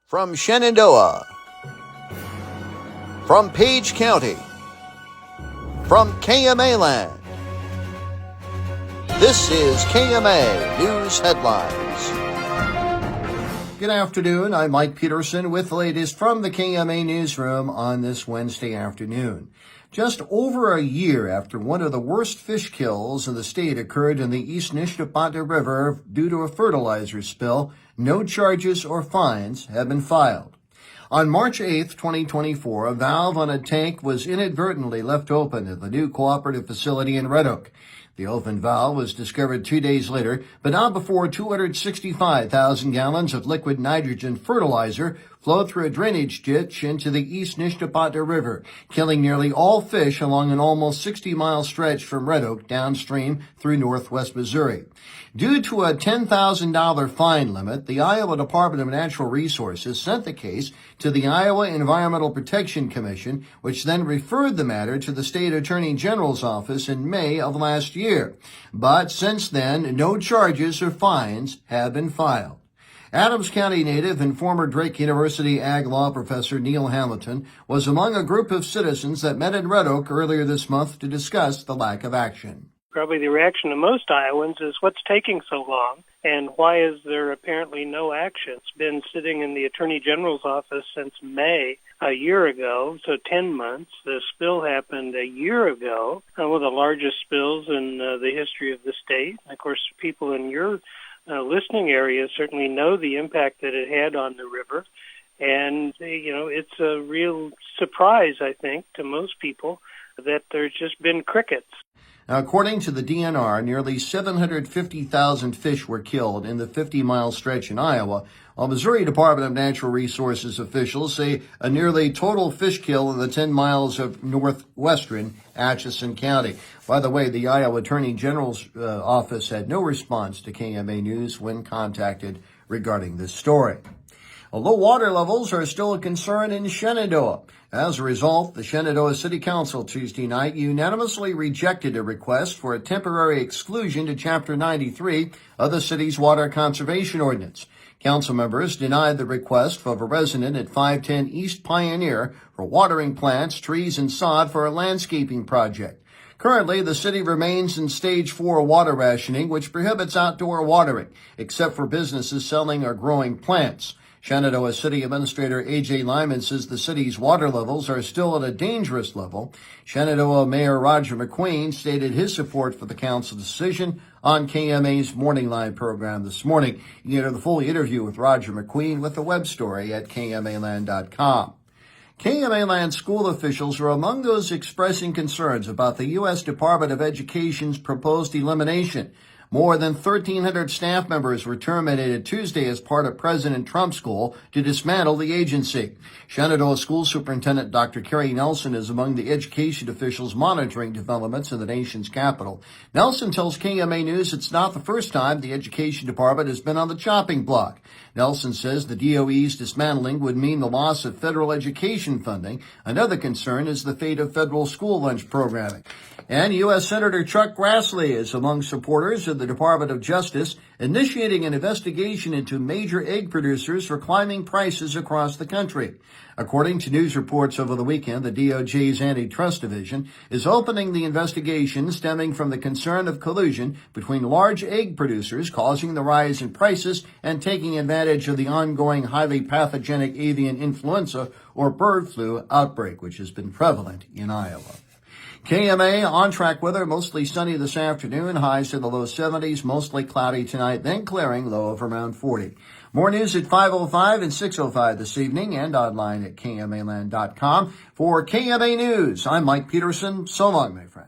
From Shenandoah, from Page County, from KMAland, this is KMA News Headlines. Good afternoon, I'm Mike Peterson with the latest from the KMA Newsroom on this Wednesday afternoon. Just over a year after one of the worst fish kills in the state occurred in the East Nishnabotna River due to a fertilizer spill, no charges or fines have been filed. On March 8, 2024, a valve on a tank was inadvertently left open at the new cooperative facility in Red Oak. The open valve was discovered 2 days later, but not before 265,000 gallons of liquid nitrogen fertilizer flowed through a drainage ditch into the East Nishnabotna River, killing nearly all fish along an almost 60-mile stretch from Red Oak downstream through northwest Missouri. Due to a $10,000 fine limit, the Iowa Department of Natural Resources sent the case to the Iowa Environmental Protection Commission, which then referred the matter to the State Attorney General's office in May of last year. But since then, no charges or fines have been filed. Adams County native and former Drake University Ag Law professor Neil Hamilton was among a group of citizens that met in Red Oak earlier this month to discuss the lack of action. Probably the reaction of most Iowans is, what's taking so long, and why is there apparently no action? It's been sitting in the Attorney General's office since May, a year ago, so 10 months. The spill happened a year ago, one of the largest spills in the history of the state. Of course, people in your listening area certainly know the impact that it had on the river, and, it's a real surprise, I think, to most people that there's just been crickets. Now, according to the DNR, nearly 750,000 fish were killed in the 50-mile stretch in Iowa, while Missouri Department of Natural Resources officials say a nearly total fish kill in the 10 miles of northwestern Atchison County. By the way, the Iowa Attorney General's office had no response to KMA News when contacted regarding this story. Low water levels are still a concern in Shenandoah. As a result, the Shenandoah City Council Tuesday night unanimously rejected a request for a temporary exclusion to Chapter 93 of the city's Water Conservation Ordinance. Council members denied the request of a resident at 510 East Pioneer for watering plants, trees, and sod for a landscaping project. Currently, the city remains in Stage 4 water rationing, which prohibits outdoor watering, except for businesses selling or growing plants. Shenandoah City Administrator A.J. Lyman says the city's water levels are still at a dangerous level. Shenandoah Mayor Roger McQueen stated his support for the council decision on KMA's Morning Line program this morning. You can hear the full interview with Roger McQueen with the web story at KMAland.com. KMAland school officials are among those expressing concerns about the U.S. Department of Education's proposed elimination. More than 1,300 staff members were terminated Tuesday as part of President Trump's goal to dismantle the agency. Shenandoah School Superintendent Dr. Kerry Nelson is among the education officials monitoring developments in the nation's capital. Nelson tells KMA News it's not the first time the Education Department has been on the chopping block. Nelson says the DOE's dismantling would mean the loss of federal education funding. Another concern is the fate of federal school lunch programming. And U.S. Senator Chuck Grassley is among supporters of the Department of Justice initiating an investigation into major egg producers for climbing prices across the country. According to news reports over the weekend, the DOJ's Antitrust Division is opening the investigation stemming from the concern of collusion between large egg producers causing the rise in prices and taking advantage of the ongoing highly pathogenic avian influenza or bird flu outbreak, which has been prevalent in Iowa. KMA on-track weather, mostly sunny this afternoon, highs in the low 70s, mostly cloudy tonight, then clearing, low of around 40. More news at 5:05 and 6:05 this evening and online at KMAland.com. For KMA News, I'm Mike Peterson. So long, my friend.